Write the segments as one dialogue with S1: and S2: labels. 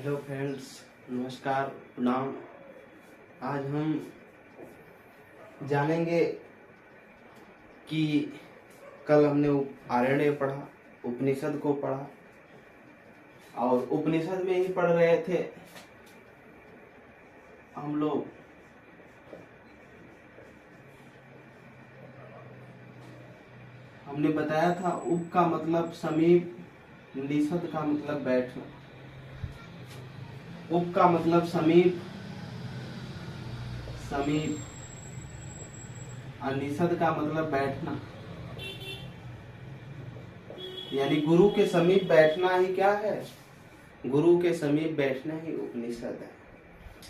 S1: Hello friends, नमस्कार, प्रणाम। आज हम जानेंगे कि कल हमने आरण्य पढ़ा, उपनिषद को पढ़ा और उपनिषद में ही पढ़ रहे थे हम लोग। हमने बताया था उप का मतलब समीप, निषद का मतलब बैठना। उप का मतलब समीप और निषद का मतलब बैठना, यानी गुरु के समीप बैठना ही क्या है? गुरु के समीप बैठना ही उपनिषद है।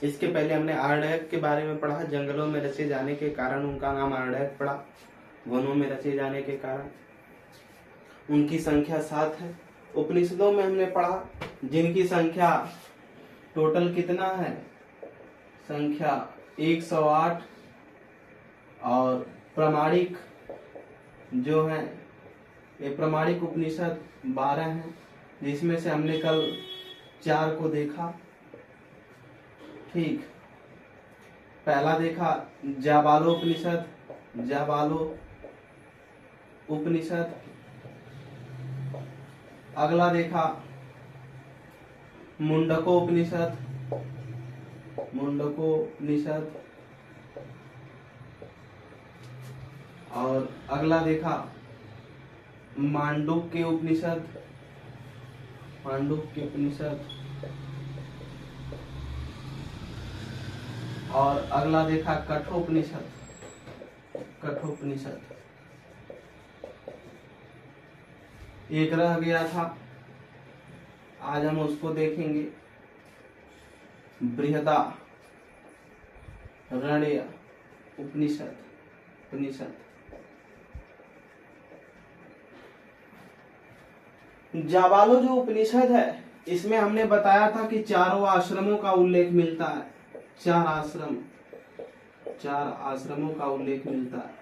S1: इसके पहले हमने आरण्यक के बारे में पढ़ा। जंगलों में रचे जाने के कारण उनका नाम आरण्यक पड़ा। वनों में रचे जाने के कारण उनकी संख्या 7 है। उपनिषदों में हमने पढ़ा जिनकी संख्या टोटल कितना है? संख्या 108 और प्रामाणिक जो है ये प्रामाणिक उपनिषद 12 हैं, जिसमें से हमने कल 4 को देखा। ठीक, पहला देखा जाबालो उपनिषद। अगला देखा मुंडको उपनिषद। और अगला देखा मांडुक्य उपनिषद। और अगला देखा कठोपनिषद। एक रह गया था, आज हम उसको देखेंगे। बृहदारण्यक उपनिषद। जाबालो जो उपनिषद है, इसमें हमने बताया था कि चारों आश्रमों का उल्लेख मिलता है। 4 आश्रमों का उल्लेख मिलता है।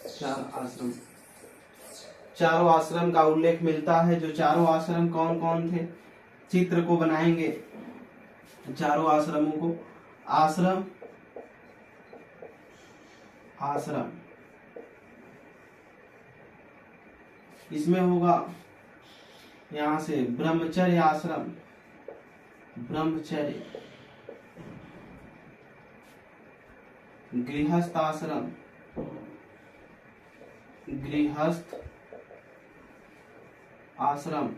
S1: 4 चारों आश्रम का उल्लेख मिलता है। जो चारों आश्रम कौन कौन थे? चित्र को बनाएंगे चारों आश्रमों को। आश्रम इसमें होगा यहां से ब्रह्मचर्य आश्रम, गृहस्थ आश्रम,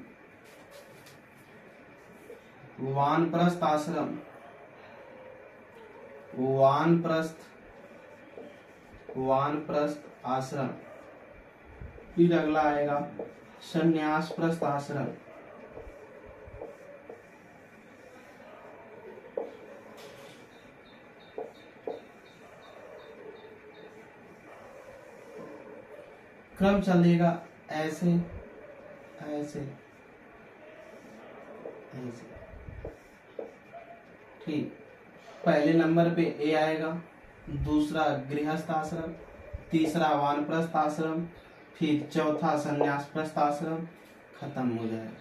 S1: वानप्रस्थ आश्रम, फिर अगला आएगा संन्यासप्रस्थ आश्रम। क्रम चलेगा ऐसे। ठीक, पहले नंबर पे ए आएगा, दूसरा गृहस्थ आश्रम, तीसरा वानप्रस्थ आश्रम, फिर चौथा संन्यासप्रस्थ आश्रम, खत्म हो जाएगा।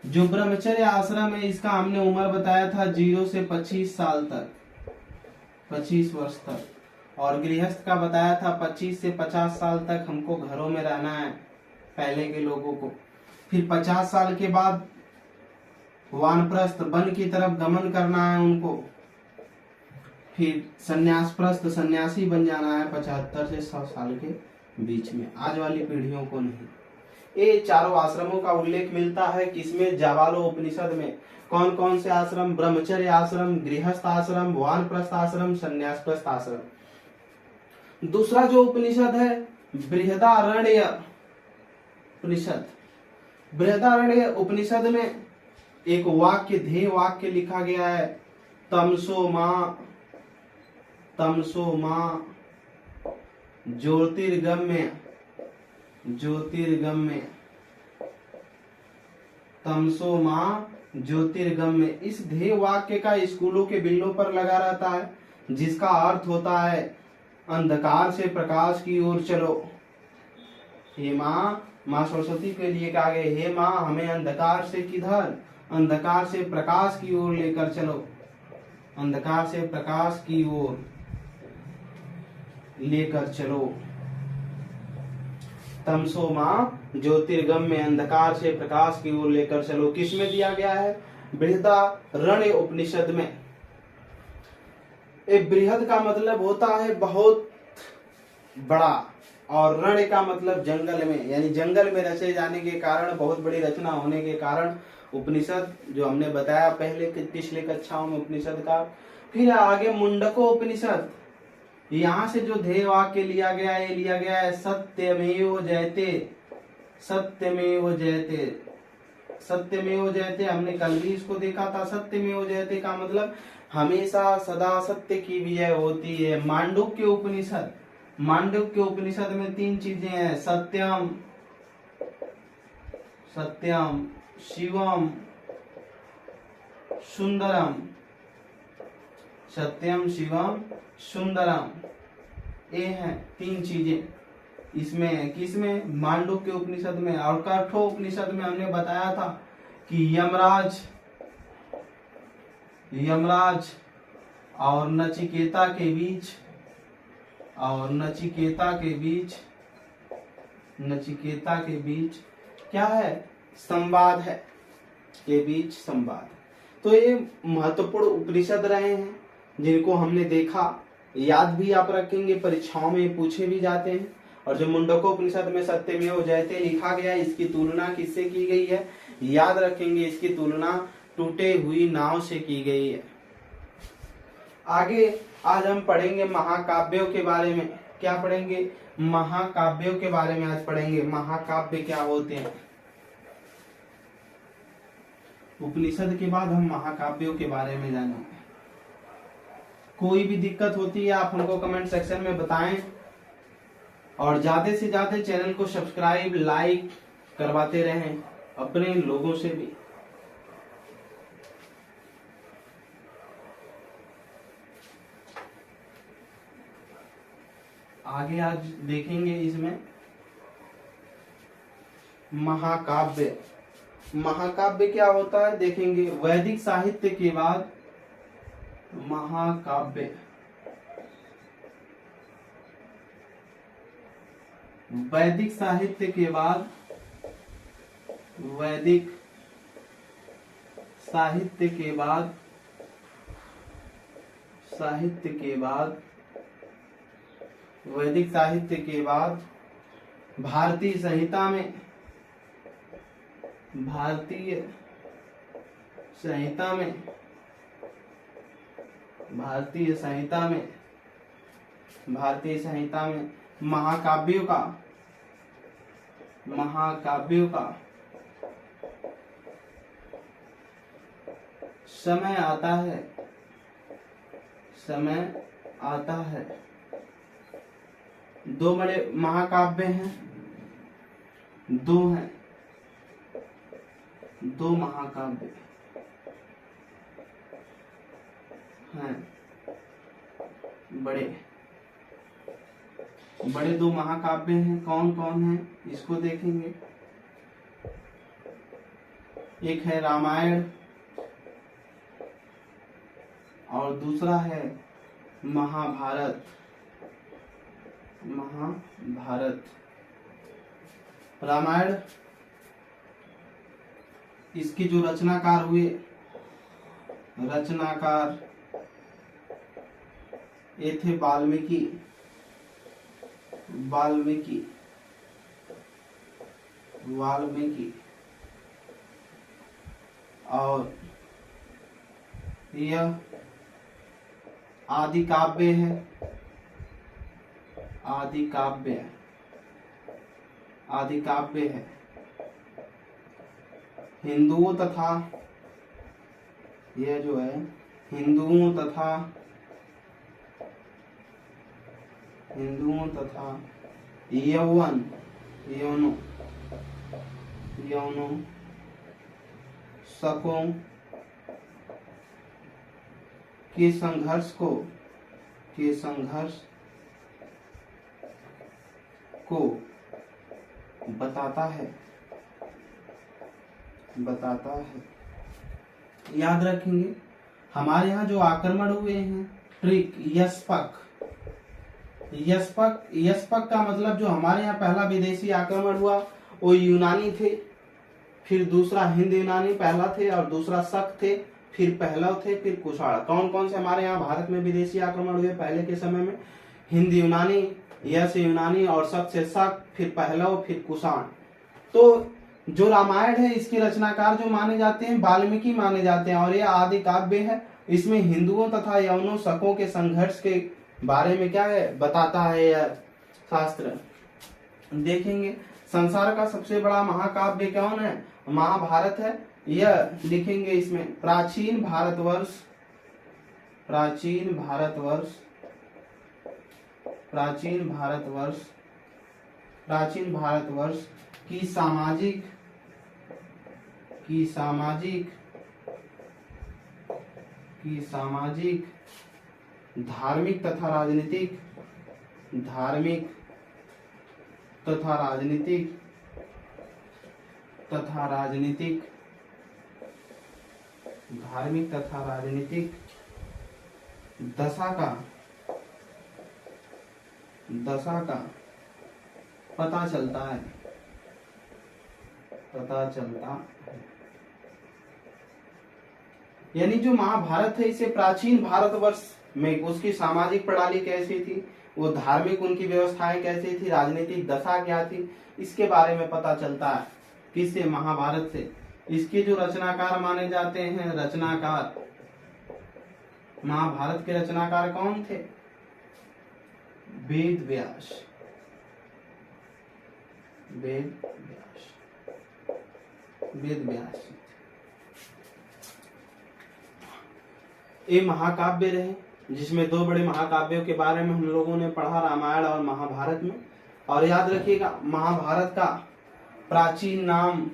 S1: जो ब्रह्मचर्य आश्रम है, इसका हमने उम्र बताया था 0 से 25 साल तक, 25 वर्ष तक। और गृहस्थ का बताया था 25 से 50 साल तक हमको घरों में रहना है पहले के लोगों को। फिर 50 साल के बाद वानप्रस्थ वन की तरफ गमन करना है उनको। फिर संन्यासप्रस्थ सन्यासी बन जाना है 75 से 100 साल के बीच में। आज वाली पीढ़ियों को नहीं। ये चारों आश्रमों का उल्लेख मिलता है किसमें? जाबालो उपनिषद में। कौन कौन से आश्रम? ब्रह्मचर्य आश्रम, गृहस्थ आश्रम, वानप्रस्थ आश्रम, संन्यासप्रस्थ आश्रम। दूसरा जो उपनिषद है बृहदारण्यक उपनिषद। बृहदारण्यक उपनिषद में एक वाक्य, ध्येय वाक्य लिखा गया है, तमसो मां ज्योतिर्गम्य, तमसो मां ज्योतिर्गम्य। इस ध्येय वाक्य का स्कूलों के बिल्लों पर लगा रहता है, जिसका अर्थ होता है अंधकार से प्रकाश की ओर चलो। हे माँ सरस्वती के लिए कहा गया, हे माँ हमें अंधकार से किधर? अंधकार से प्रकाश की ओर लेकर चलो, अंधकार से प्रकाश की ओर लेकर चलो। तमसो मां ज्योतिर्गम्य, अंधकार से प्रकाश की ओर लेकर चलो। किसमें दिया गया है? बृहदारण्यक उपनिषद में। एक बृहद का मतलब होता है बहुत बड़ा, और रण का मतलब जंगल में, यानी जंगल में रचे जाने के कारण, बहुत बड़ी रचना होने के कारण उपनिषद, जो हमने बताया पहले पिछले कक्षाओं में उपनिषद का। फिर आगे मुंडको उपनिषद, यहाँ से जो ध्येय वाक्य लिया गया है, लिया गया है सत्यमेव जयते, सत्यमेव जयते, सत्यमेव जयते। हमने कल भी इसको देखा था। सत्यमेव जयते का मतलब हमेशा सदा सत्य की विजय होती है। मांडुक्य उपनिषद, मांडुक्य उपनिषद में 3 चीजें हैं, सत्यम, सत्यम, शिवम, सुंदरम, सत्यम, शिवम, सुंदरम, ये हैं 3 चीजें इसमें। किसमें? मांडुक्य उपनिषद में। और कठो उपनिषद में हमने बताया था कि यमराज, यमराज और नचिकेता के बीच, और नचिकेता के बीच, नचिकेता के बीच क्या है? संवाद है, के बीच संवाद। तो ये महत्वपूर्ण उपनिषद रहे हैं जिनको हमने देखा, याद भी आप रखेंगे, परीक्षाओं में पूछे भी जाते हैं। और जो मुंडकोपनिषद में सत्यमेव जयते लिखा गया है, इसकी तुलना किससे की गई है? याद रखेंगे, इसकी तुलना टूटे हुई नाव से की गई है। आगे आज हम पढ़ेंगे महाकाव्यों के बारे में। क्या पढ़ेंगे? महाकाव्यों के बारे में आज पढ़ेंगे। महाकाव्य क्या होते हैं? उपनिषद के बाद हम महाकाव्यों के बारे में जानेंगे। कोई भी दिक्कत होती है आप हमको कमेंट सेक्शन में बताएं, और ज्यादा से ज्यादा चैनल को सब्सक्राइब, लाइक करवाते रहें अपने लोगों से भी। आगे आज देखेंगे इसमें महाकाव्य। महाकाव्य क्या होता है देखेंगे। वैदिक साहित्य के बाद महाकाव्य, वैदिक साहित्य के बाद, वैदिक साहित्य के बाद, साहित्य के बाद, वैदिक साहित्य के बाद भारतीय संहिता में, भारतीय संहिता में, भारतीय संहिता में, भारतीय संहिता में महाकाव्यों का, महाकाव्यों का समय आता है, समय आता है। 2 बड़े महाकाव्य हैं, 2 हैं, 2 महाकाव्य हैं, बड़े बड़े 2 महाकाव्य हैं। कौन कौन है इसको देखेंगे। एक है रामायण और दूसरा है महाभारत। महाभारत, रामायण, इसके जो रचनाकार हुए, रचनाकार ये थे वाल्मीकि, वाल्मीकि, वाल्मीकि। और यह आदि काव्य है, आदि काव्य, आदि काव्य है। हिंदुओं तथा, यह जो है हिंदुओं तथा, हिंदुओं तथा यौवन, यौनों, यौनों शकों के संघर्ष को, के संघर्ष को बताता है, बताता है। याद रखेंगे हमारे यहाँ जो आक्रमण हुए हैं ट्रिक यशपक, यशपक का मतलब जो हमारे यहाँ पहला विदेशी आक्रमण हुआ वो यूनानी थे, फिर दूसरा हिंद यूनानी पहला थे और दूसरा शक थे, फिर पहलव थे, फिर कुषाण। कौन कौन से हमारे यहाँ भारत में विदेशी आक्रमण हुए पहले के समय में? हिंद यूनानी, यश यूनानी और शक से शक, फिर पहलव, फिर कुषाण। तो जो रामायण है इसके रचनाकार जो माने जाते हैं वाल्मीकि माने जाते हैं और यह आदि काव्य है। इसमें हिंदुओं तथा यवनों शकों के संघर्ष के बारे में क्या है बताता है यह शास्त्र। देखेंगे संसार का सबसे बड़ा महाकाव्य कौन है? महाभारत है। यह लिखेंगे इसमें प्राचीन भारतवर्ष की सामाजिक धार्मिक तथा राजनीतिक दशा का पता चलता है। यानी जो महाभारत है इसे प्राचीन भारतवर्ष में उसकी सामाजिक प्रणाली कैसी थी, वो धार्मिक उनकी व्यवस्थाएं कैसी थी, राजनीतिक दशा क्या थी, इसके बारे में पता चलता है। किससे? महाभारत से। इसके जो रचनाकार माने जाते हैं, महाभारत के रचनाकार कौन थे? वेद व्यास। ये महाकाव्य रहे जिसमें दो बड़े महाकाव्यों के बारे में हम लोगों ने पढ़ा, रामायण और महाभारत में। और याद रखिएगा महाभारत का प्राचीन नाम,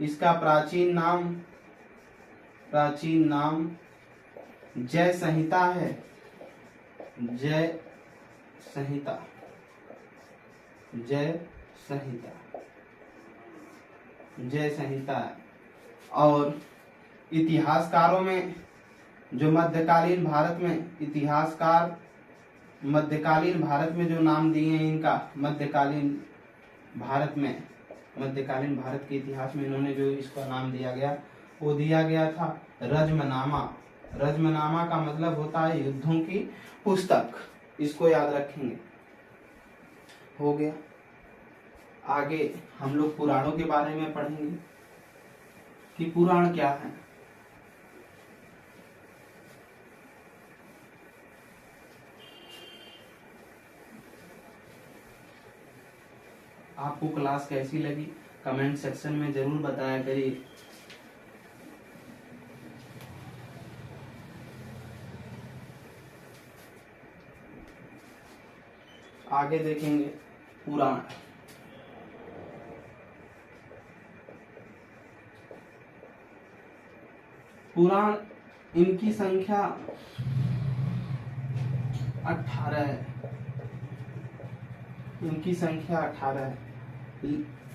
S1: इसका प्राचीन नाम जय संहिता है। जय संहिता है। और इतिहासकारों में जो मध्यकालीन भारत में जो नाम दिए हैं इनका, मध्यकालीन भारत के इतिहास में इन्होंने जो इसका नाम दिया गया वो दिया गया था रजमनामा। रजमनामा का मतलब होता है युद्धों की पुस्तक। इसको याद रखेंगे। हो गया। आगे हम लोग पुराणों के बारे में पढ़ेंगे कि पुराण क्या है। आपको क्लास कैसी लगी कमेंट सेक्शन में जरूर बताया करिए। आगे देखेंगे पुराण। पुराण इनकी संख्या 18 है।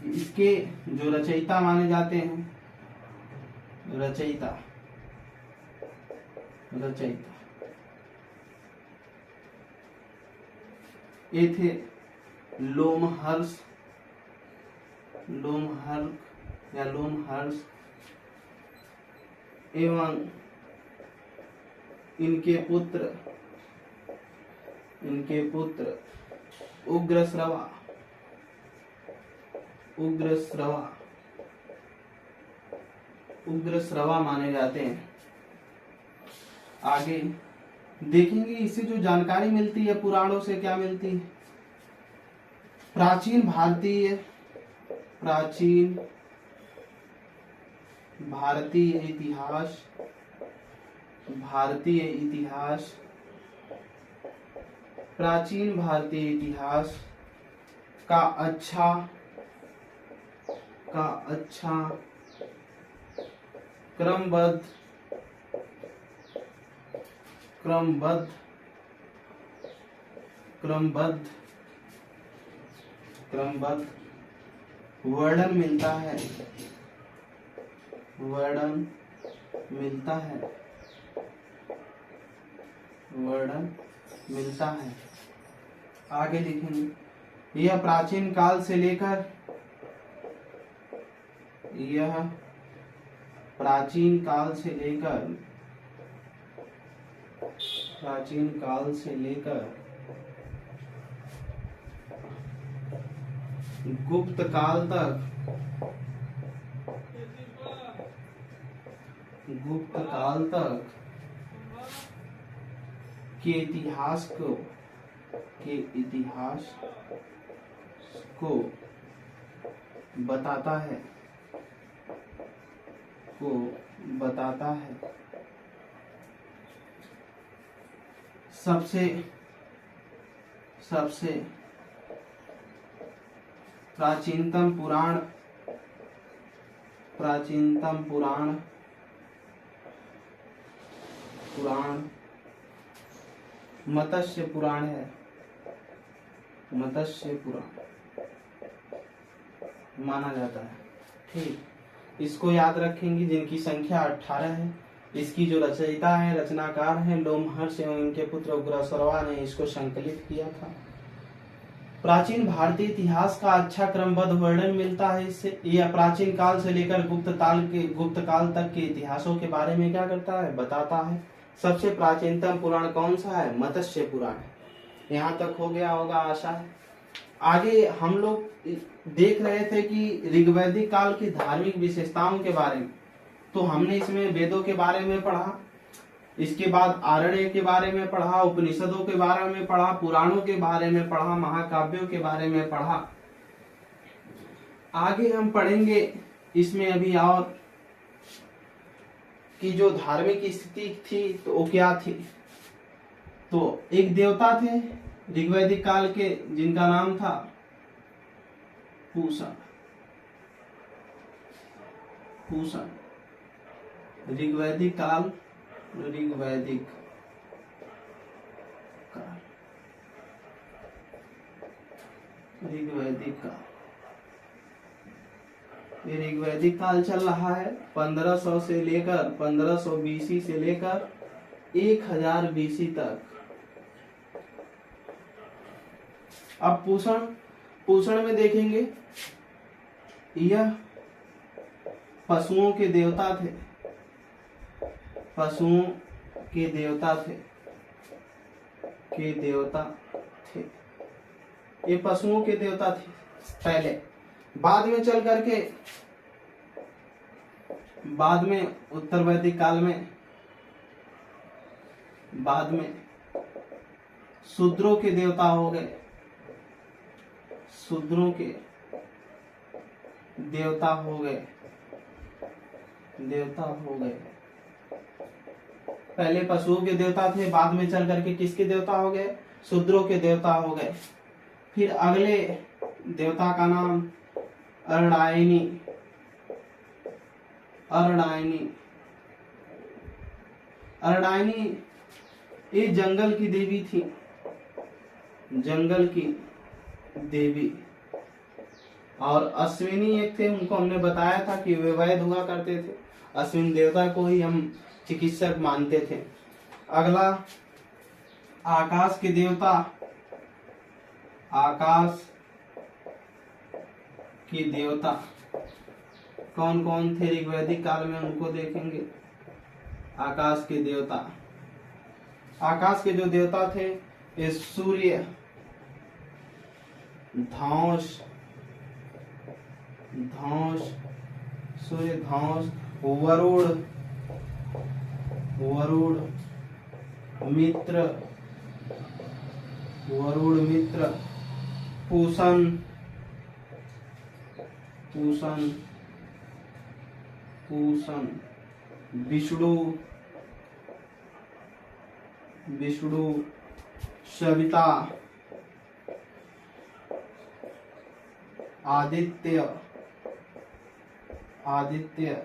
S1: इसके जो रचयिता माने जाते हैं, रचयिता ये थे लोमहर्ष एवं इनके पुत्र उग्रश्रवा माने जाते हैं। आगे देखेंगे इससे जो जानकारी मिलती है पुराणों से क्या मिलती है। प्राचीन भारतीय इतिहास का अच्छा क्रमबद्ध वर्णन मिलता है। मिलता है, वर्णन मिलता है। आगे लिखेंगे, यह प्राचीन काल से लेकर, यह प्राचीन काल से लेकर, प्राचीन काल से लेकर गुप्त काल तक, गुप्त काल तक के इतिहास को, के इतिहास को बताता है, को बताता है। सबसे सबसे प्राचीनतम पुराण, प्राचीनतम पुराण, पुराण मत्स्य पुराण है, मत्स्य पुराण माना जाता है। ठीक, इसको याद रखेंगे, जिनकी संख्या 18 है। इसकी जो रचयिता है, रचनाकार है लोमहर्ष एवं इनके पुत्र उग्रश्रवा ने इसको संकलित किया था। प्राचीन भारतीय इतिहास का अच्छा क्रमबद्ध वर्णन मिलता है इससे। यह प्राचीन काल से लेकर गुप्त काल तक के इतिहासों के बारे में क्या करता है, बताता है। सबसे प्राचीनतम पुराण कौन सा है, मत्स्य पुराण है। यहाँ तक हो गया होगा, आशा है। आगे हम लोग देख रहे थे कि ऋग्वैदिक काल की धार्मिक विशेषताओं के बारे में, तो हमने इसमें वेदों के बारे में पढ़ा, इसके बाद आरण्य के बारे में पढ़ा, उपनिषदों के बारे में पढ़ा, पुराणों के बारे में पढ़ा, महाकाव्यों के बारे में पढ़ा। आगे हम पढ़ेंगे इसमें अभी और कि जो धार्मिक स्थिति थी तो वो क्या थी। तो एक देवता थे ऋग्वैदिक काल के, जिनका नाम था पूषण। पूषण ऋग्वैदिक काल, ऋग्वैदिक काल, ऋग्वैदिक काल, ये ऋग्वैदिक काल चल रहा है 1500 से लेकर 1500 बीसी से लेकर 1000 बीसी तक। अब पूषण में देखेंगे, यह पशुओं के देवता थे, पशुओं के देवता थे, के देवता थे। ये पशुओं के देवता थे पहले। बाद में चल करके, बाद में उत्तर वैदिक काल में, बाद में शूद्रों के देवता हो गए, शूद्रों के देवता हो गए, देवता हो गए। पहले पशुओं के देवता थे, बाद में चल करके किसके देवता हो गए, शूद्रों के देवता हो गए। फिर अगले देवता का नाम अरणायनी, अरणायनी, अरणायनी ये जंगल की देवी थी, जंगल की देवी। और अश्विनी एक थे, उनको हमने बताया था कि वे वैद्य हुआ करते थे। अश्विन देवता को ही हम चिकित्सक मानते थे। अगला आकाश के देवता, आकाश के देवता कौन कौन थे ऋग्वैदिक काल में, उनको देखेंगे। आकाश के देवता, आकाश के जो देवता थे ये सूर्य, धौंस, धौंस, सूर्य, धौंस, वरुण, वरुण, मित्र, वरुण मित्र, पूषण, पूषण, पूषण, विष्णु, विष्णु, सविता, आदित्य, आदित्य,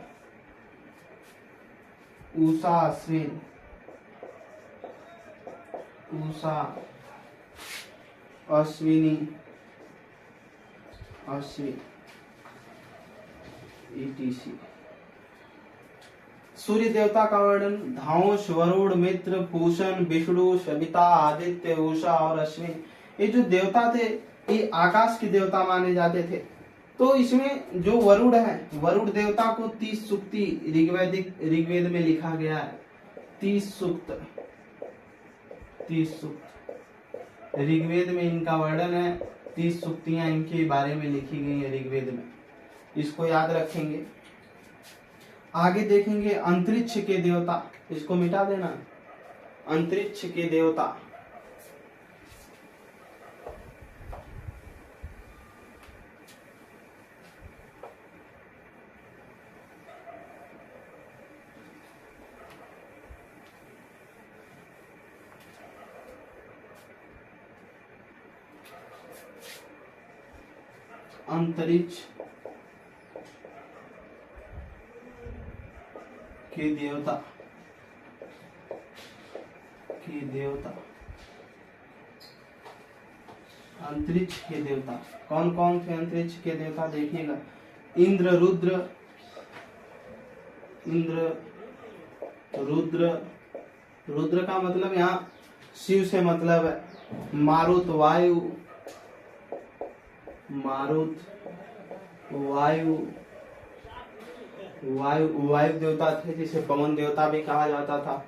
S1: उषा, अश्विन, उषा, अश्विनी, अश्विन, etc। सूर्य देवता का वर्णन धांश, वरुण, मित्र, पूषण, विष्णु, सविता, आदित्य, उषा और अश्विन। ये जो देवता थे ये आकाश के देवता माने जाते थे। तो इसमें जो वरुण है, वरुण देवता को 30 सूक्ति ऋग्वेद में लिखा गया है। 30 सूक्त ऋग्वेद में इनका वर्णन है। 30 सूक्तियां इनके बारे में लिखी गई है ऋग्वेद में, इसको याद रखेंगे। आगे देखेंगे अंतरिक्ष के देवता, इसको मिटा देना। अंतरिक्ष के देवता अंतरिक्ष के देवता अंतरिक्ष के देवता कौन कौन थे? अंतरिक्ष के देवता देखिएगा, इंद्र, रुद्र का मतलब यहाँ शिव से मतलब है। मारुत वायु देवता थे, जिसे पवन देवता भी कहा जाता था।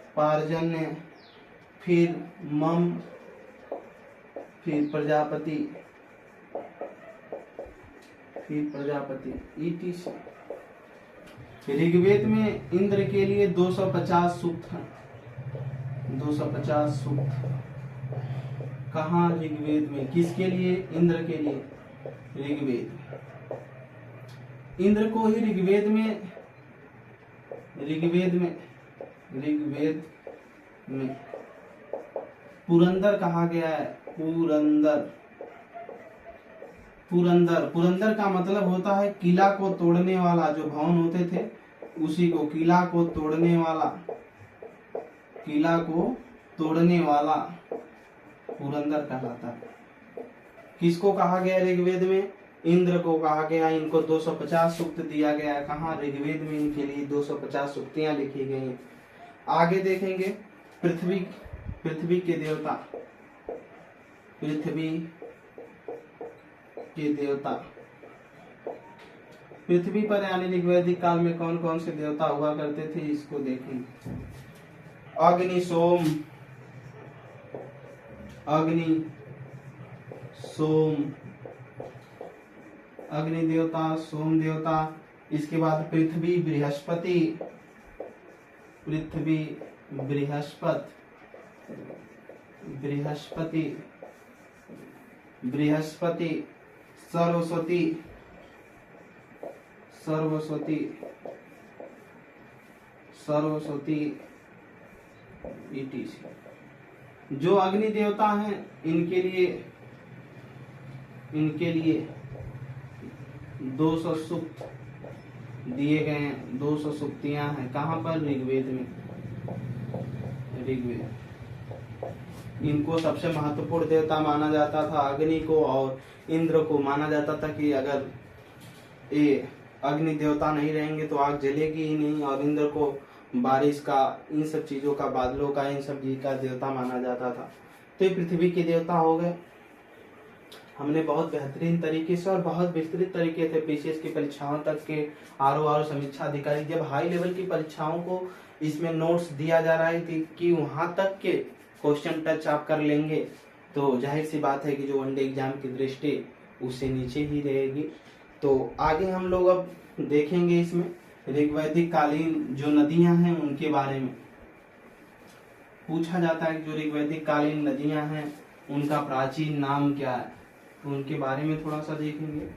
S1: पार्जन्य, फिर मम, फिर प्रजापति, ETC। ऋग्वेद में इंद्र के लिए 250 सूक्त हैं। 250 सूक्त कहाँ? ऋग्वेद में। किसके लिए? इंद्र के लिए। ऋग्वेद इंद्र को ही ऋग्वेद में पुरंदर कहा गया है। पुरंदर का मतलब होता है किला को तोड़ने वाला। जो भवन होते थे उसी को किला को तोड़ने वाला पुरंदर कहलाता है। किसको कहा गया ऋग्वेद में? इंद्र को कहा गया। इनको 250 सूक्त दिया गया है। कहाँ? ऋग्वेद में इनके लिए 250 सूक्तियां लिखी गई हैं। आगे देखेंगे पृथ्वी के देवता। पृथ्वी पर यानी ऋग्वैदिक काल में कौन कौन से देवता हुआ करते थे, इसको देखेंगे। अग्नि, सोम, अग्नि देवता, सोम देवता। इसके बाद पृथ्वी, बृहस्पति, सरस्वती ETC। जो अग्नि देवता हैं इनके लिए 200 सूक्त दिए गए हैं। 200 सूक्तियां हैं। कहाँ पर? ऋग्वेद में। इनको सबसे महत्वपूर्ण देवता माना जाता था। अग्नि को और इंद्र को माना जाता था कि अगर ये अग्नि देवता नहीं रहेंगे तो आग जलेगी ही नहीं, और इंद्र को बारिश का, इन सब चीजों का, बादलों का, इन सब चीज का देवता माना जाता था। तो ये पृथ्वी के देवता हो गए। हमने बहुत बेहतरीन तरीके से और बहुत विस्तृत तरीके से पीसीएस की परीक्षाओं तक के आर समीक्षा अधिकारी, जब हाई लेवल की परीक्षाओं को इसमें नोट्स दिया जा रहा है कि वहां तक के क्वेश्चन टच आप कर लेंगे तो जाहिर सी बात है कि जो वनडे एग्जाम की दृष्टि उससे नीचे ही रहेगी। तो आगे हम लोग अब देखेंगे इसमें ऋग्वैदिक कालीन जो नदियां हैं उनके बारे में पूछा जाता है कि जो ऋग्वैदिक कालीन नदियां हैं उनका प्राचीन नाम क्या है, तो उनके बारे में थोड़ा सा देखेंगे।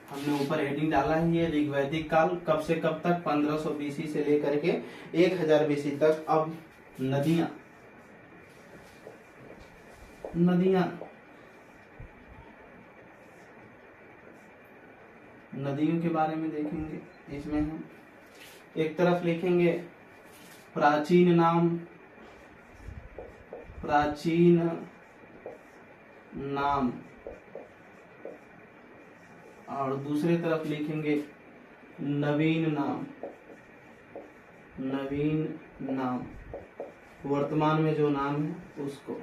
S1: हमने ऊपर हेडिंग डाला ही है ऋग्वैदिक काल कब से कब तक, 1500 BC से लेकर के 1000 BC तक। अब नदियों के बारे में देखेंगे। इसमें हम एक तरफ लिखेंगे प्राचीन नाम, और दूसरी तरफ लिखेंगे नवीन नाम, नवीन नाम, वर्तमान में जो नाम है उसको।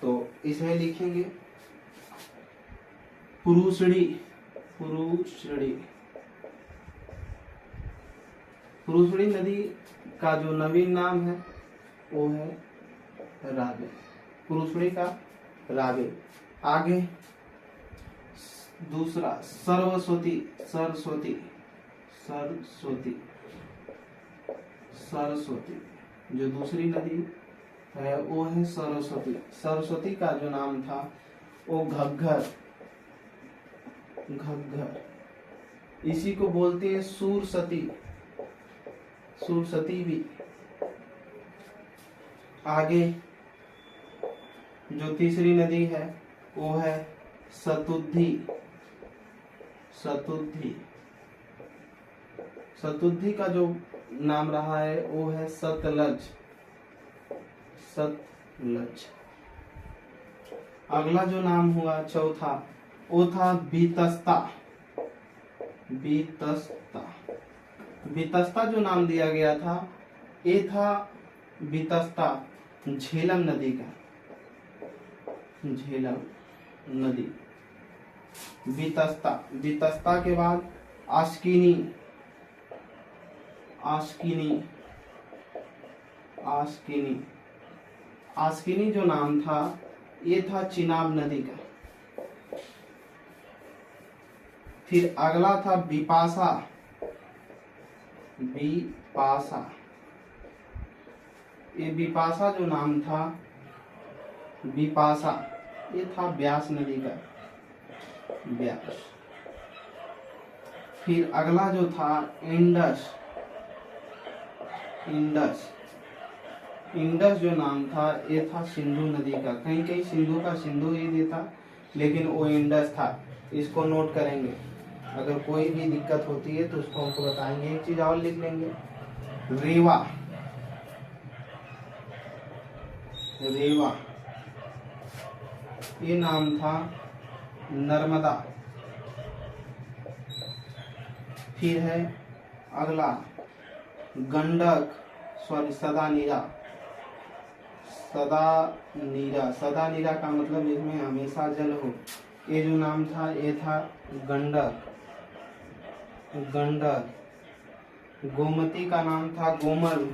S1: तो इसमें लिखेंगे पुरुषड़ी, पुरुषड़ी, पुरुषड़ी नदी का जो नवीन नाम है वो है रावी, पुरुषड़ी का रावी। आगे दूसरा सरस्वती, सरस्वती, सरस्वती, सरस्वती, जो दूसरी नदी है वो है सरस्वती। सरस्वती का जो नाम था वो घग्घर, घग्घर, इसी को बोलते हैं सूरसती, सूरसती भी। आगे जो तीसरी नदी है वो है सतुद्धि, सतुद्धि, सतुद्धि का जो नाम रहा है वो है सतलज, सतलज। अगला जो नाम हुआ चौथा वो था बीतस्ता, बीतस्ता। बीतस्ता जो नाम दिया गया था ये था बीतस्ता झेलम नदी का, झेलम नदी, बीतस्ता। बीतस्ता के बाद आस्किनी, आस्किनी, आस्किनी, आस्किनी जो नाम था ये था चिनाब नदी का। फिर अगला था बिपाशा, बिपाशा। ये बिपाशा जो नाम था बिपाशा ये था ब्यास नदी का, ब्यास। फिर अगला जो था इंडस, इंडस, इंडस जो नाम था ये था सिंधु नदी का। कहीं कहीं सिंधु का सिंधु ही देता लेकिन वो इंडस था, इसको नोट करेंगे। अगर कोई भी दिक्कत होती है तो उसको हमको बताएंगे। एक चीज और लिख लेंगे, रेवा, रेवा ये नाम था नर्मदा। फिर है अगला गंडक, सॉरी सदानीरा, सदानीरा, सदानीरा का मतलब जिसमें हमेशा जल हो, ये जो नाम था ये था गंडक, गंडक। गोमती का नाम था गोमल,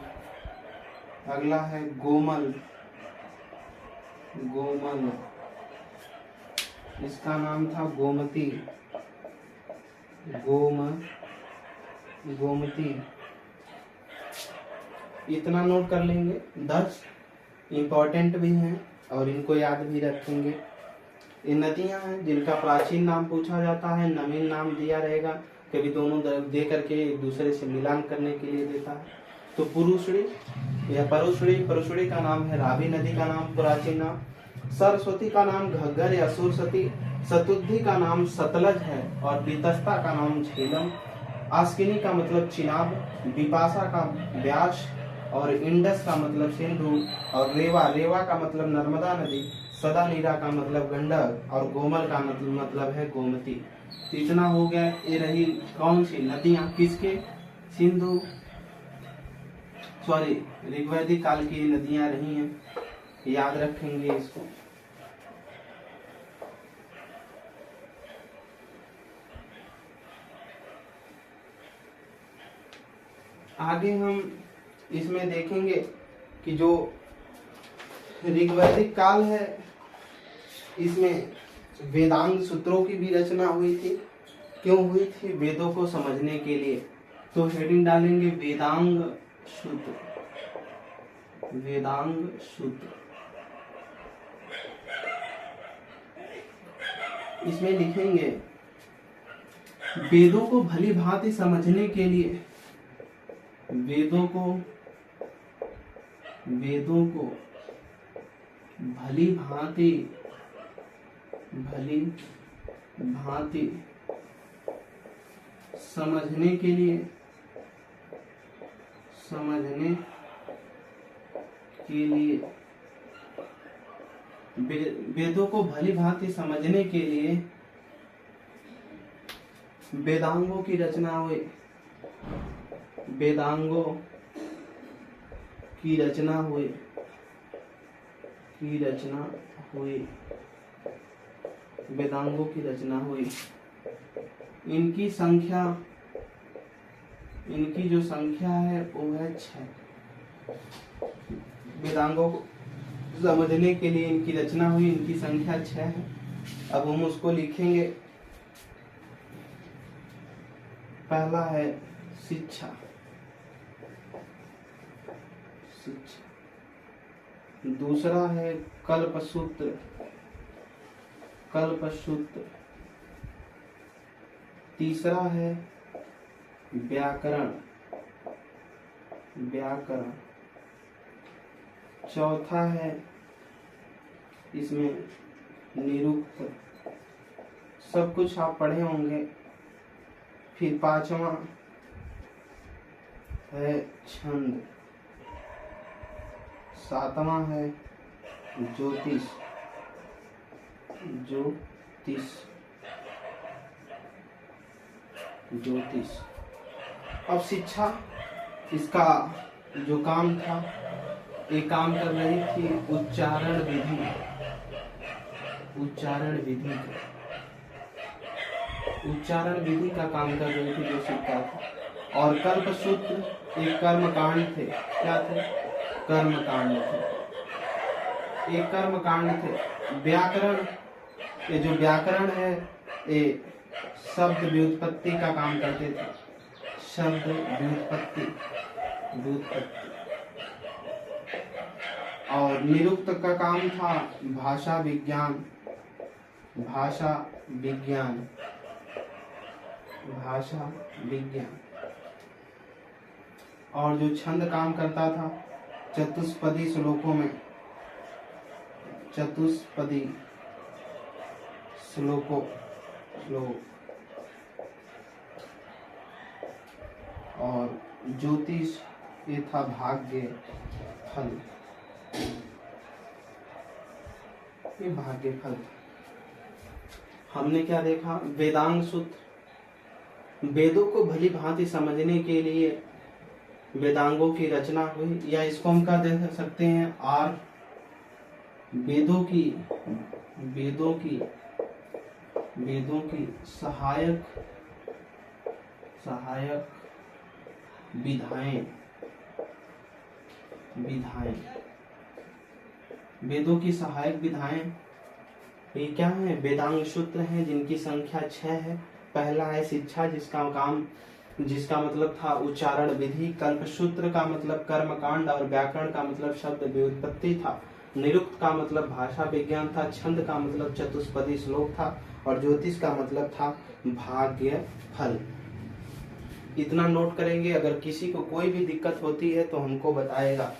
S1: अगला है गोमल, गोमल, इसका नाम था गोमती, गोमती। इतना नोट कर लेंगे, 10 इम्पोर्टेंट भी हैं और इनको याद भी रखेंगे। ये नदियां हैं जिनका प्राचीन नाम पूछा जाता है, नवीन नाम दिया रहेगा, कभी दोनों दे करके एक दूसरे से मिलान करने के लिए देता है। तो पुरुषड़ी या परुषड़ी, परुषड़ी का नाम है रावी नदी का नाम, प्राचीन नाम। सरस्वती का नाम घग्गर या सुरसती, सतुद्धि का नाम सतलज है और बीतस्ता का नाम झेलम, आस्किनी का मतलब चिनाब, बिपाशा का ब्यास और इंडस का मतलब सिंधु और रेवा, रेवा का मतलब नर्मदा नदी, सदानीरा का मतलब गंडक और गोमल का मतलब है गोमती। तो इतना हो गया। ये रही कौन सी नदियां, किसके, सिंधु सॉरी ऋग्वैदिक काल की नदियां रही हैं, याद रखेंगे इसको। आगे हम इसमें देखेंगे कि जो ऋग्वैदिक काल है इसमें वेदांग सूत्रों की भी रचना हुई थी। क्यों हुई थी? वेदों को समझने के लिए। तो हेडिंग डालेंगे वेदांग सूत्र, वेदांग सूत्र। इसमें लिखेंगे वेदों को भली भांति समझने के लिए, वेदों को भली भांति समझने के लिए वेदों को भली भांति समझने के लिए वेदांगों की रचना हुई। वेदांगों की रचना हुई। वेदांगों की रचना हुई। इनकी जो संख्या है वो है 6। वेदांगों को समझने के लिए इनकी रचना हुई, इनकी संख्या 6 है। अब हम उसको लिखेंगे। पहला है शिक्षा। दूसरा है कल्पसूत्र। तीसरा है व्याकरण। चौथा है इसमें निरुक्त। सब कुछ आप पढ़े होंगे। फिर पांचवा है छंद। सातवां है ज्योतिष। अब शिक्षा, इसका जो काम था, ये काम कर रही थी उच्चारण विधि का काम कर रही थी जो शिक्षा था। और कल्पसूत्र एक कर्मकांड थे। क्या थे? कर्मकांड थे। व्याकरण, ये जो व्याकरण है ये शब्द व्युत्पत्ति का काम करते थे। शब्द व्युत्पत्ति। और निरुक्त का काम था भाषा विज्ञान। और जो छंद काम करता था चतुष्पदी श्लोकों में। श्लोक और ज्योतिष ये था भाग्य फल। ये भाग्य फल था। हमने क्या देखा? वेदांग सूत्र। वेदों को भली भांति समझने के लिए वेदांगों की रचना हुई, या इसको हम क्या देख सकते हैं? और वेदों की सहायक विधाएं। वेदों की सहायक विधाएं ये क्या है? वेदांग सूत्र हैं जिनकी संख्या 6 है। पहला है शिक्षा, जिसका मतलब था उच्चारण विधि। कल्पसूत्र का मतलब कर्मकांड, और व्याकरण का मतलब शब्द व्युत्पत्ति था। निरुक्त का मतलब भाषा विज्ञान था। छंद का मतलब चतुष्पदी श्लोक था। और ज्योतिष का मतलब था भाग्य फल। इतना नोट करेंगे। अगर किसी को कोई भी दिक्कत होती है तो हमको बताएगा।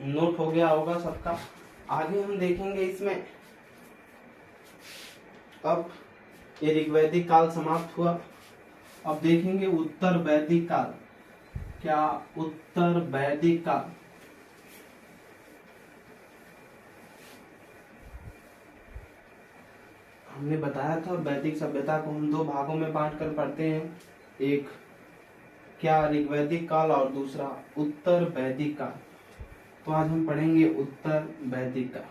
S1: नोट हो गया होगा सबका। आगे हम देखेंगे इसमें। अब ये ऋग्वैदिक काल समाप्त हुआ। अब देखेंगे उत्तर वैदिक काल। क्या? उत्तर वैदिक काल। हमने बताया था वैदिक सभ्यता को हम 2 भागों में बांट कर पढ़ते हैं। एक क्या? ऋग्वैदिक काल, और दूसरा उत्तर वैदिक काल। तो आज हम पढ़ेंगे उत्तर वैदिक काल।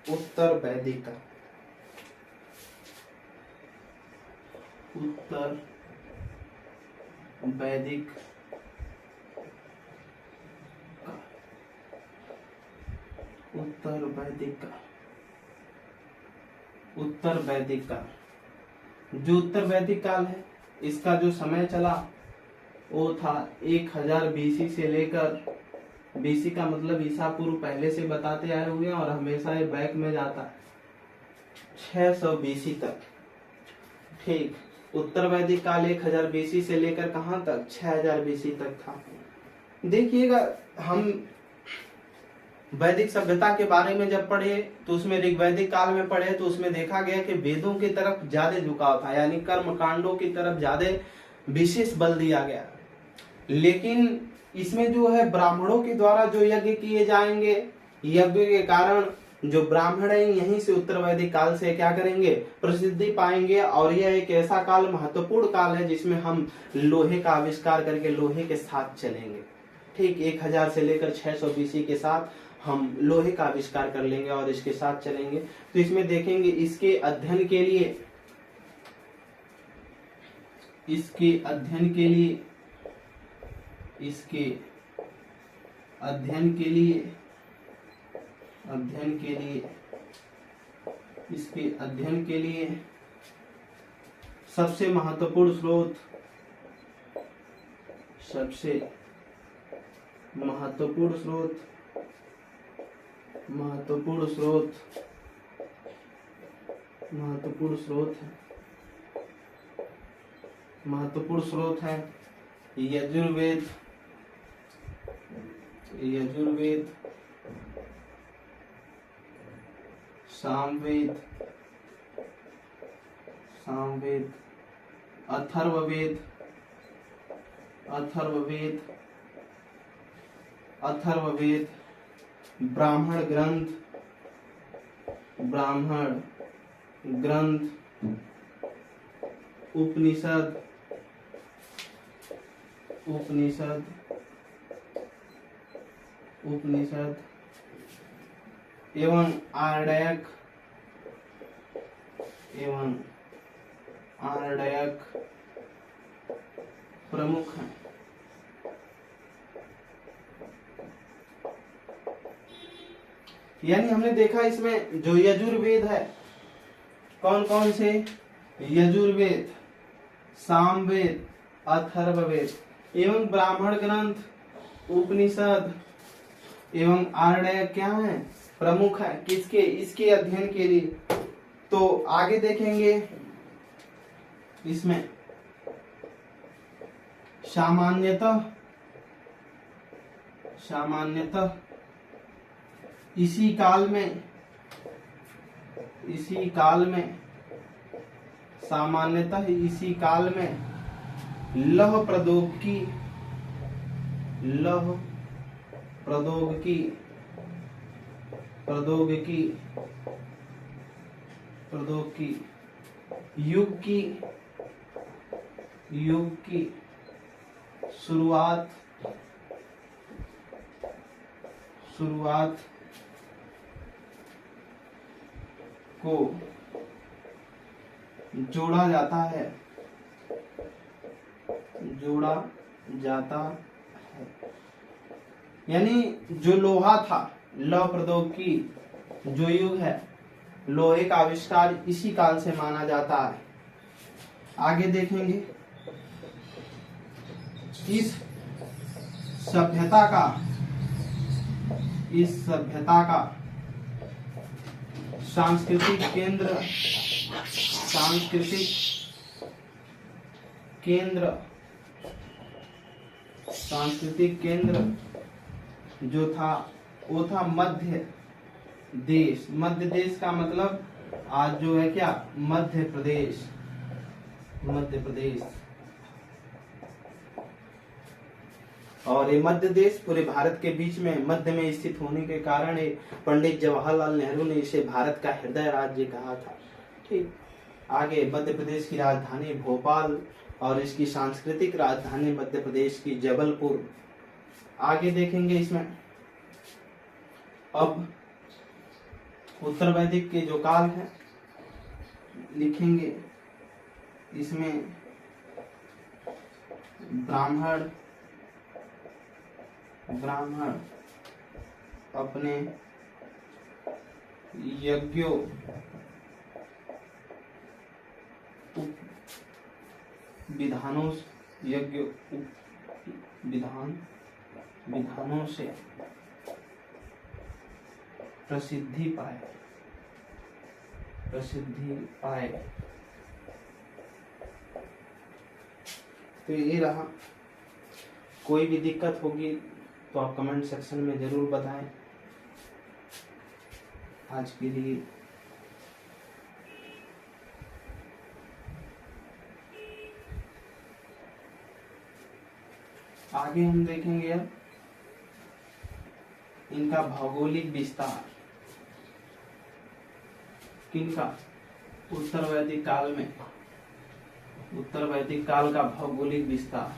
S1: उत्तर वैदिक काल। उत्तर वैदिक काल। उत्तर वैदिक काल। उत्तर वैदिक काल। जो उत्तर वैदिक काल है, इसका जो समय चला वो था 1000 बीसी से लेकर, बीसी का मतलब ईसा पूर्व पहले से बताते आए हुए हैं और हमेशा ये बैक में जाता है, 600 बीसी तक। ठीक। उत्तर वैदिक काल 1000 बीसी से लेकर कहां तक? 6000 बीसी तक था। देखिएगा, हम वैदिक सभ्यता के बारे में जब पढ़े तो उसमें ऋग्वैदिक काल में पढ़े तो उसमें देखा गया कि वेदों की तरफ ज्यादा झुकाव था, यानी कर्म कांडों की तरफ ज्यादा विशेष बल दिया गया। लेकिन इसमें जो है ब्राह्मणों के द्वारा जो यज्ञ किए जाएंगे, यज्ञ के कारण जो ब्राह्मण है यहीं से उत्तर वैदिक काल से क्या करेंगे, प्रसिद्धि पाएंगे। और यह एक ऐसा काल, महत्वपूर्ण काल है जिसमें हम लोहे का आविष्कार करके लोहे के साथ चलेंगे। ठीक 1000 से लेकर 600 BC के साथ हम लोहे का आविष्कार कर लेंगे और इसके साथ चलेंगे। तो इसमें देखेंगे इसके अध्ययन के लिए इसके अध्ययन के लिए सबसे महत्वपूर्ण स्रोत है यजुर्वेद, सामवेद, अथर्ववेद, ब्राह्मण ग्रंथ, उपनिषद एवं आर्डयक प्रमुख हैं। यानी हमने देखा इसमें जो यजुर्वेद है, कौन कौन से, यजुर्वेद, सामवेद, अथर्ववेद एवं ब्राह्मण ग्रंथ, उपनिषद एवं आर्डयक क्या है, प्रमुख है। किसके, इसके अध्ययन के लिए। तो आगे देखेंगे इसमें सामान्यतः इसी काल में लौह प्रौद्योगिकी युग की शुरुआत को जोड़ा जाता है। यानी जो लोहा था, लौह प्रौद्योगिकी जो युग है, लोहे का आविष्कार इसी काल से माना जाता है। आगे देखेंगे इस सभ्यता का सांस्कृतिक केंद्र जो था वो था मध्य देश का मतलब आज जो है क्या, मध्य प्रदेश। और ये मध्य देश पूरे भारत के बीच में मध्य में स्थित होने के कारण पंडित जवाहरलाल नेहरू ने इसे भारत का हृदय राज्य कहा था। ठीक, आगे मध्य प्रदेश की राजधानी भोपाल और इसकी सांस्कृतिक राजधानी मध्य प्रदेश की जबलपुर। आगे देखेंगे इसमें अब उत्तर वैदिक के जो काल है लिखेंगे, इसमें ब्राह्मण अपने यज्ञों विधानों से प्रसिद्धि पाए। तो ये रहा। कोई भी दिक्कत होगी तो आप कमेंट सेक्शन में जरूर बताएं। आज के लिए आगे हम देखेंगे अब इनका भौगोलिक विस्तार। किनका? उत्तर वैदिक काल में, उत्तर वैदिक काल का भौगोलिक विस्तार।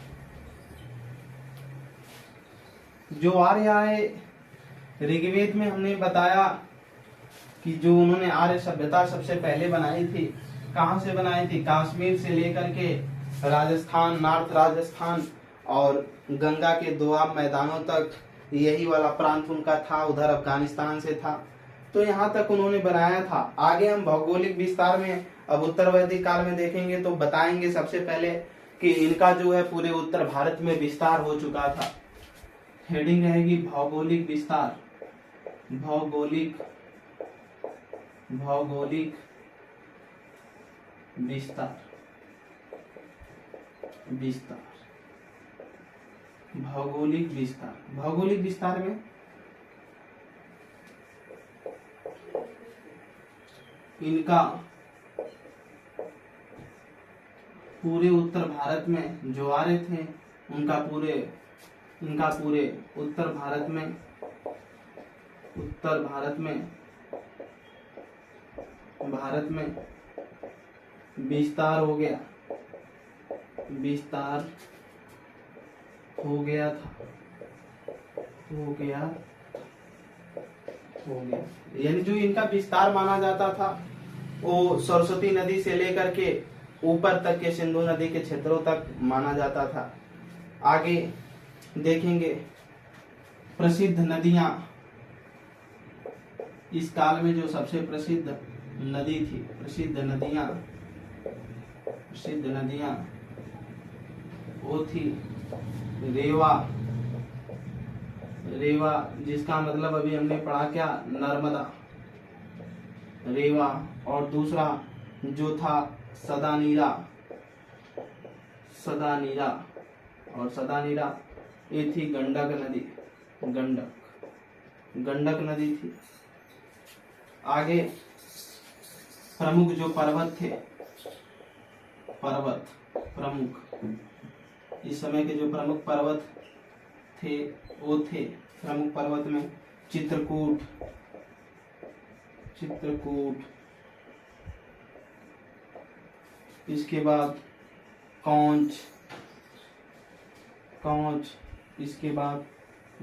S1: जो आर्य आए, ऋग्वेद में हमने बताया कि जो उन्होंने आर्य सभ्यता सबसे पहले बनाई थी, कहां से बनाई थी? कश्मीर से लेकर के राजस्थान, नॉर्थ राजस्थान और गंगा के दोआब मैदानों तक यही वाला प्रांत उनका था, उधर अफगानिस्तान से था, तो यहाँ तक उन्होंने बनाया था। आगे हम भौगोलिक विस्तार में अब उत्तर वैदिक काल में देखेंगे तो बताएंगे सबसे पहले कि इनका जो है पूरे उत्तर भारत में विस्तार हो चुका था। हेडिंग रहेगी भौगोलिक विस्तार। भौगोलिक भौगोलिक विस्तार विस्तार भौगोलिक विस्तार। भौगोलिक विस्तार में इनका पूरे उत्तर भारत में जो आर्य थे इनका पूरे उत्तर भारत में विस्तार हो गया यानी जो इनका विस्तार माना जाता था वो सरस्वती नदी से लेकर के ऊपर तक के सिंधु नदी के क्षेत्रों तक माना जाता था। आगे देखेंगे प्रसिद्ध नदियां। इस काल में जो सबसे प्रसिद्ध नदी थी, प्रसिद्ध नदियां वो थी रेवा, जिसका मतलब अभी हमने पढ़ा क्या? नर्मदा, रेवा। और दूसरा जो था सदानीरा, और सदानीरा ये थी गंडक नदी थी। आगे प्रमुख जो पर्वत थे, प्रमुख इस समय के जो प्रमुख पर्वत थे वो थे प्रमुख पर्वत में चित्रकूट, इसके बाद कौंच, इसके बाद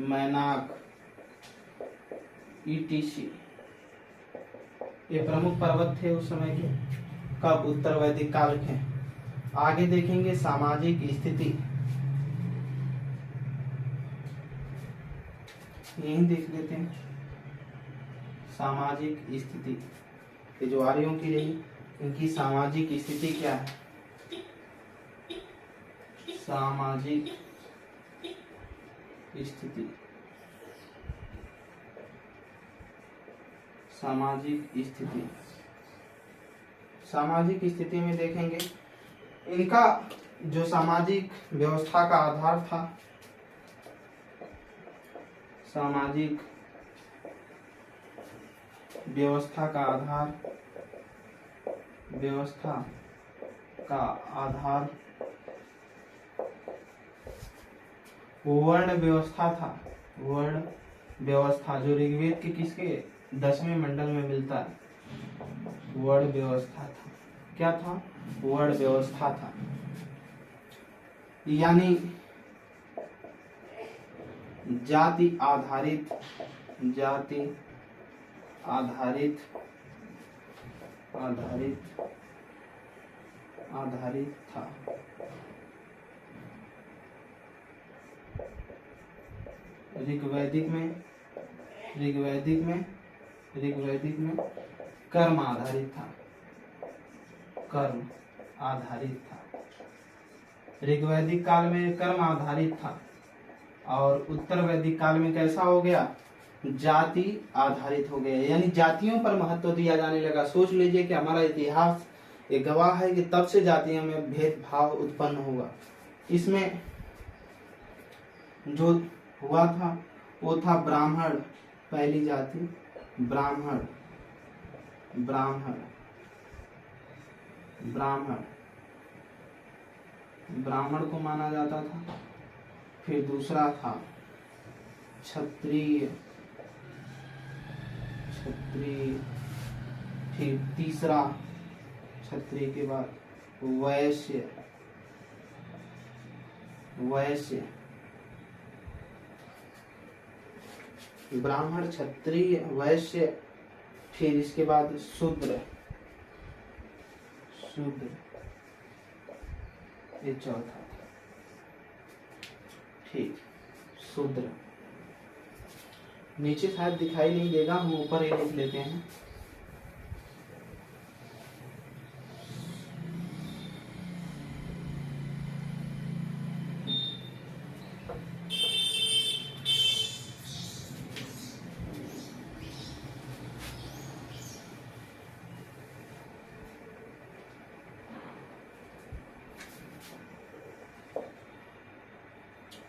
S1: मैनाक, ETC। ये प्रमुख पर्वत थे उस समय के। कब? उत्तर वैदिक काल के। आगे देखेंगे सामाजिक स्थिति। यही देख लेते हैं सामाजिक स्थिति। ये जो आर्यों की रही इनकी सामाजिक स्थिति क्या है? सामाजिक स्थिति में देखेंगे इनका जो सामाजिक व्यवस्था का आधार था, सामाजिक व्यवस्था का आधार वर्ण व्यवस्था था। वर्ण व्यवस्था जो ऋग्वेद के किसके 10वें मंडल में मिलता है, वर्ण व्यवस्था था। क्या था? वर्ण व्यवस्था था। यानी जाति आधारित था। ऋग्वैदिक में कर्म आधारित था। ऋग्वैदिक काल में कर्म आधारित था और उत्तर वैदिक काल में कैसा हो गया? जाति आधारित हो गया, यानी जातियों पर महत्व दिया जाने लगा। सोच लीजिए कि हमारा इतिहास एक गवाह है कि तब से जातियों में भेदभाव उत्पन्न हुआ। इसमें जो हुआ था वो था ब्राह्मण, पहली जाति ब्राह्मण। ब्राह्मण, ब्राह्मण, ब्राह्मण को माना जाता था। फिर दूसरा था क्षत्रिय, क्षत्रिय। फिर तीसरा क्षत्रिय के बाद वैश्य, वैश्य। ब्राह्मण, क्षत्रिय, वैश्य। फिर इसके बाद शूद्र, शूद्र, ये चौथा था। ठीक, शूद्र। नीचे शायद दिखाई नहीं देगा, हम ऊपर ही लिख लेते हैं।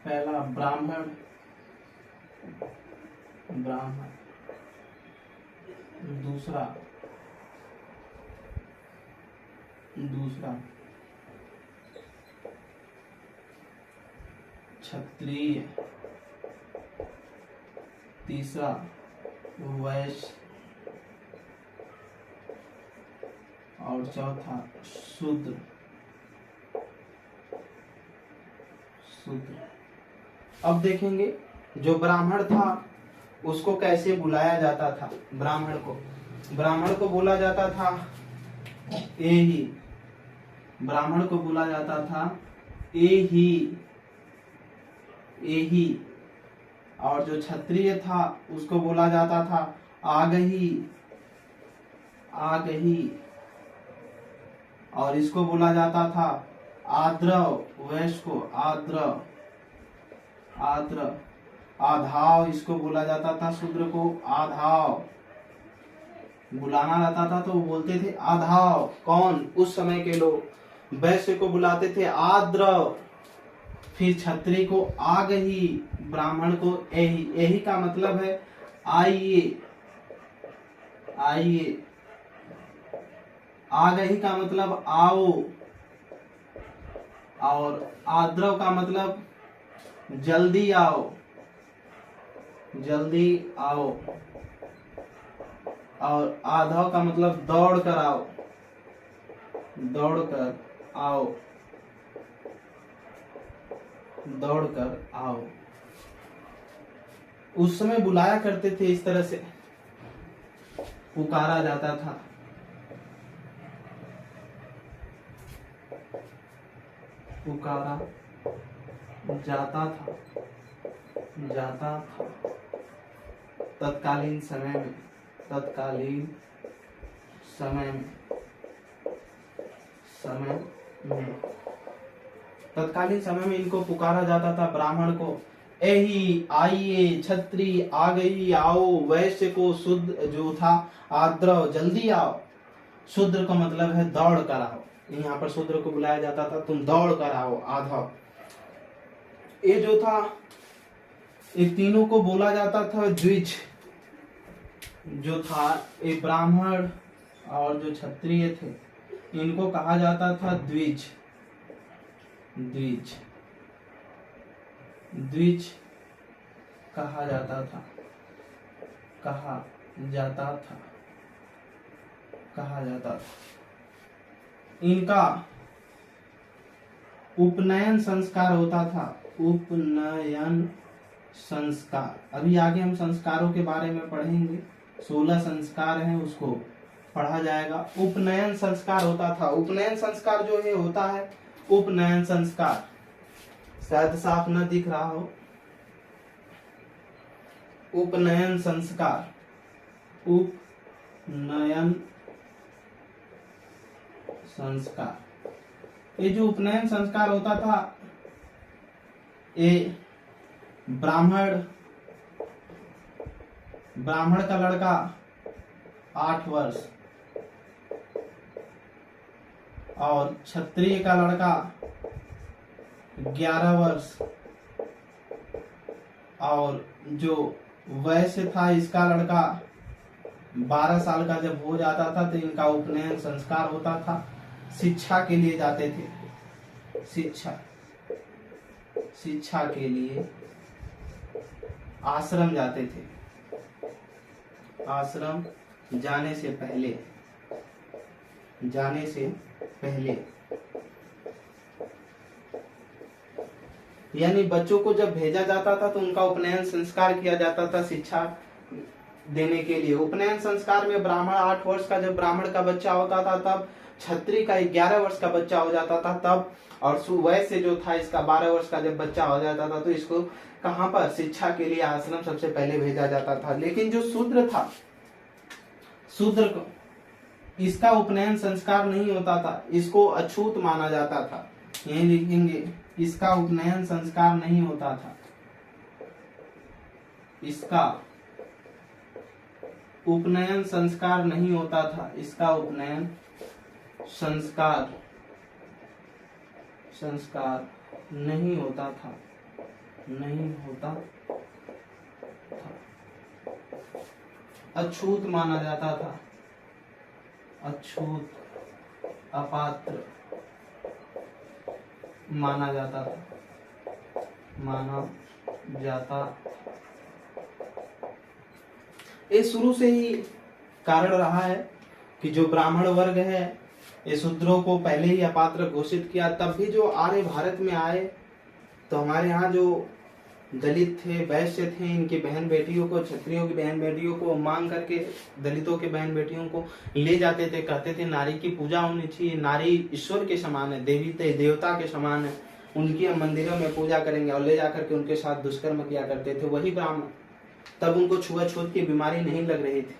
S1: पहला ब्राह्मण, ब्राह्मण। दूसरा, दूसरा क्षत्रिय। तीसरा वैश्य और चौथा शूद्र, शूद्र। अब देखेंगे जो ब्राह्मण था उसको कैसे बुलाया जाता था। ब्राह्मण को बोला जाता था एही, ब्राह्मण को बोला जाता था एही, एही। और जो क्षत्रिय था उसको बोला जाता था आगही, आगही। और इसको बोला जाता था आद्रव, वैश्य को आद्रव, आद्र। आधाव इसको बोला जाता था, शूद्र को आधाव। बुलाना रहता था तो वो बोलते थे आधाव। कौन? उस समय के लोग। वैश्य को बुलाते थे आद्रव। फिर क्षत्रिय को आगही, ब्राह्मण को एही। एही का मतलब है आइए, आइए। आगही का मतलब आओ। और आद्रव का मतलब जल्दी आओ, जल्दी आओ। और आधव का मतलब दौड़ कर आओ, दौड़ कर आओ, दौड़ कर आओ। उस समय बुलाया करते थे, इस तरह से पुकारा जाता था। पुकारा जाता था, जाता था। तत्कालीन समय में, तत्कालीन समय में, समय में, तत्कालीन समय में इनको पुकारा जाता था। ब्राह्मण को एही, आइए। क्षत्रिय आ गई, आओ। वैश्य को शुद्ध जो था आद्रव, जल्दी आओ। शूद्र का मतलब है दौड़ कर आओ। यहाँ पर शूद्र को बुलाया जाता था तुम दौड़ कर आओ, आधव। ये जो था, ये तीनों को बोला जाता था द्विज। जो था ये ब्राह्मण और जो क्षत्रिय थे इनको कहा जाता था द्विज, द्विज, द्विज कहा जाता था, कहा जाता था, कहा जाता था। इनका उपनयन संस्कार होता था, उपनयन संस्कार। अभी आगे हम संस्कारों के बारे में पढ़ेंगे। 16 संस्कार हैं, उसको पढ़ा जाएगा। उपनयन संस्कार होता था। उपनयन संस्कार जो है होता है उपनयन संस्कार, शायद साफ न दिख रहा हो। उपनयन संस्कार, उपनयन संस्कार। ये जो उपनयन संस्कार होता था, ये ब्राह्मण का लड़का 8 वर्ष और क्षत्रिय का लड़का 11 वर्ष और जो वैश्य था इसका लड़का 12 साल का जब हो जाता था तो इनका उपनयन संस्कार होता था। शिक्षा के लिए जाते थे, शिक्षा के लिए आश्रम जाते थे। आश्रम जाने से पहले यानी बच्चों को जब भेजा जाता था तो उनका उपनयन संस्कार किया जाता था शिक्षा देने के लिए। उपनयन संस्कार में ब्राह्मण 8 वर्ष का जब ब्राह्मण का बच्चा होता था तब, क्षत्रिय का 11 वर्ष का बच्चा हो जाता था तब, और वैश्य जो था इसका 12 वर्ष का जब बच्चा हो जाता था तो इसको कहां पर, शिक्षा के लिए आश्रम सबसे पहले भेजा जाता था। लेकिन जो शूद्र था, शूद्र को इसका उपनयन संस्कार नहीं होता था, इसको अछूत माना जाता था। यही लिखेंगे, इसका उपनयन संस्कार नहीं होता था, इसका उपनयन संस्कार नहीं होता था, इसका उपनयन संस्कार नहीं होता था, अछूत माना जाता था, अछूत, अपात्र माना जाता था। ये शुरू से ही कारण रहा है कि जो ब्राह्मण वर्ग है ये शूद्रों को पहले ही अपात्र घोषित किया। तब भी जो आर्य भारत में आए तो हमारे यहाँ जो दलित थे, वैश्य थे, इनकी बहन बेटियों को, क्षत्रियों की बहन बेटियों को मांग करके दलितों के बहन बेटियों को ले जाते थे, कहते थे नारी की पूजा होनी चाहिए, नारी ईश्वर के समान है, देवी देवता के समान है, उनकी हम मंदिरों में पूजा करेंगे, और ले जाकर के उनके साथ दुष्कर्म किया करते थे वही ब्राह्मण। तब उनको छुआछूत की बीमारी नहीं लग रही थी।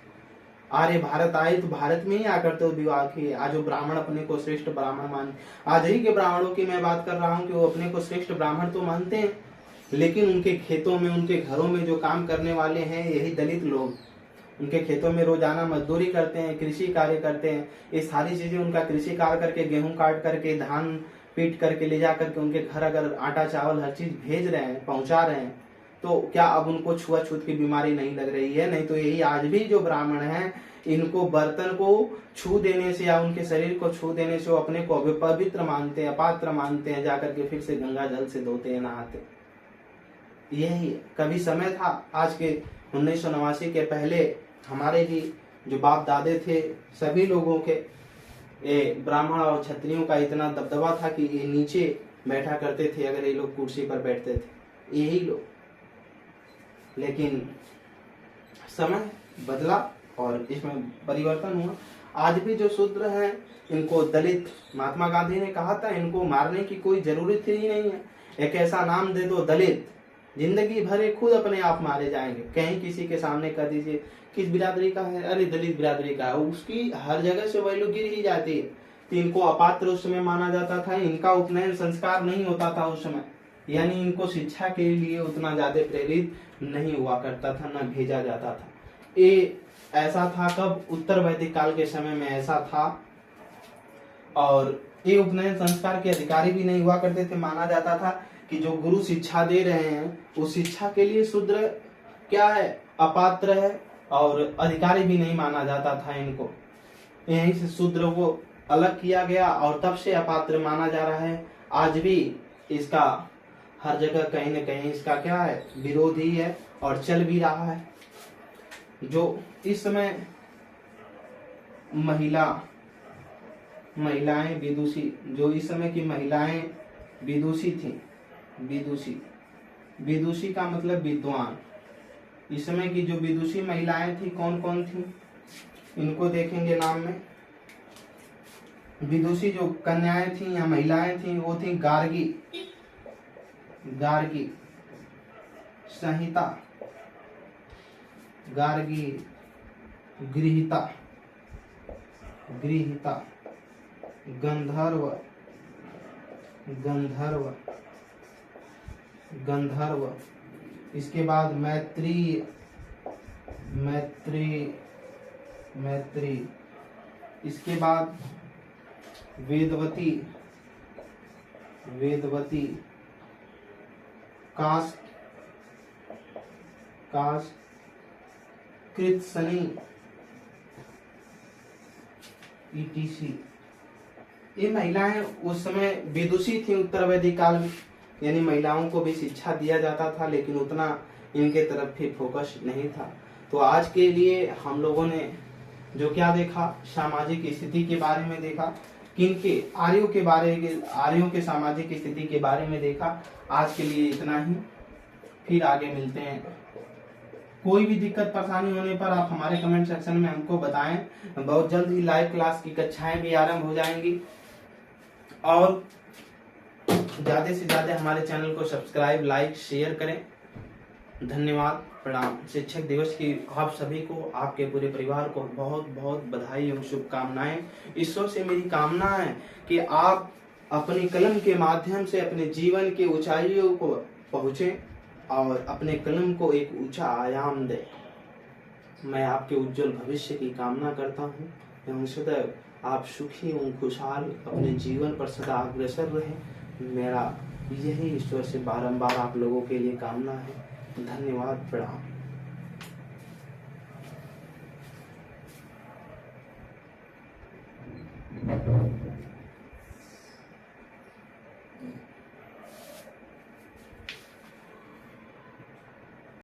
S1: आर्य भारत आए तो भारत में ही आकर तो विवाह किए। आज जो ब्राह्मण अपने को श्रेष्ठ ब्राह्मण मान, आज ही के ब्राह्मणों की मैं बात कर रहा हूँ कि वो अपने को श्रेष्ठ ब्राह्मण तो मानते हैं, लेकिन उनके खेतों में, उनके घरों में जो काम करने वाले हैं यही दलित लोग, उनके खेतों में रोजाना मजदूरी करते हैं, कृषि कार्य करते हैं। ये सारी चीजें उनका कृषि कार्य करके, गेहूं काट करके, धान पीट करके ले जा करके उनके घर अगर आटा चावल हर चीज भेज रहे हैं, पहुंचा रहे हैं, तो क्या अब उनको छुआछूत की बीमारी नहीं लग रही है? नहीं तो यही आज भी जो ब्राह्मण हैं इनको बर्तन को छू देने से या उनके शरीर को छू देने से वो अपने को अपवित्र मानते हैं, अपात्र मानते हैं, जाकर के फिर से गंगा जल से धोते हैं, नहाते। यही कभी समय था, आज के 1989 के पहले हमारे भी जो बाप दादे थे सभी लोगों के ब्राह्मण और क्षत्रियों का इतना दबदबा था कि ये नीचे बैठा करते थे अगर ये लोग कुर्सी पर बैठते थे, यही लोग। लेकिन समय बदला और इसमें परिवर्तन हुआ। आज भी जो शूद्र हैं इनको दलित, महात्मा गांधी ने कहा था इनको मारने की कोई जरूरत ही नहीं है, एक ऐसा नाम दे दो दलित, जिंदगी भर ये खुद अपने आप मारे जाएंगे। कहीं किसी के सामने कह दीजिए किस बिरादरी का है, अरे दलित बिरादरी का है, उसकी हर जगह से वैल्यू गिर ही जाती है। तो इनको अपात्र उस समय माना जाता था, इनका उपनयन संस्कार नहीं होता था उस समय, यानी इनको शिक्षा के लिए उतना ज्यादा प्रेरित नहीं हुआ करता था, न भेजा जाता था। ये ऐसा था कब, उत्तर वैदिक काल के समय में ऐसा था। और ये उपनयन संस्कार के अधिकारी भी नहीं हुआ करते थे। माना जाता था कि जो गुरु शिक्षा दे रहे हैं उस शिक्षा के लिए शूद्र क्या है, अपात्र है, और अधिकारी भी नहीं माना जाता था इनको। यहीं से शूद्र को अलग किया गया और तब से अपात्र माना जा रहा है। आज भी इसका हर जगह कहीं न कहीं इसका क्या है, विरोध ही है और चल भी रहा है। जो इस समय महिलाएं विदुषी, जो इस समय की महिलाएं विदुषी थी, विदुषी का मतलब विद्वान। इस समय की जो विदुषी महिलाएं थी कौन कौन थी, इनको देखेंगे नाम में। विदुषी जो कन्याएं थी या महिलाएं थी वो थी गार्गी, संहिता, गार्गी, गृहीता, गंधर्व, इसके बाद मैत्री, इसके बाद वेदवती, कृतसनी, ETC। ये महिलाएं उस समय विदुषी थी उत्तर वैदिक काल में, यानी महिलाओं को भी शिक्षा दिया जाता था, लेकिन उतना इनके तरफ भी फोकस नहीं था। तो आज के लिए हम लोगों ने जो क्या देखा, सामाजिक स्थिति के बारे में देखा, किनके आर्यों के सामाजिक स्थिति के बारे में देखा। आज के लिए इतना ही, फिर आगे मिलते हैं। कोई भी दिक्कत परेशानी होने पर आप हमारे कमेंट सेक्शन में हमको बताएं। बहुत जल्द ही लाइव क्लास की कक्षाएं भी आरंभ हो जाएंगी, और ज्यादा से ज्यादा हमारे चैनल को सब्सक्राइब, लाइक, शेयर करें। धन्यवाद, प्रणाम। शिक्षक दिवस की आप सभी को, आपके पूरे परिवार को बहुत बहुत बधाई एवं शुभकामनाएं। ईश्वर से मेरी कामना है कि आप अपनी कलम के माध्यम से अपने जीवन के ऊंचाइयों को पहुंचे और अपने कलम को एक ऊंचा आयाम दे। मैं आपके उज्जवल भविष्य की कामना करता हूँ एवं सदैव आप सुखी एवं खुशहाल अपने जीवन पर सदा अग्रसर रहे। मेरा यही ईश्वर से बारंबार आप लोगों के लिए कामना है। धन्यवाद, प्रणाम।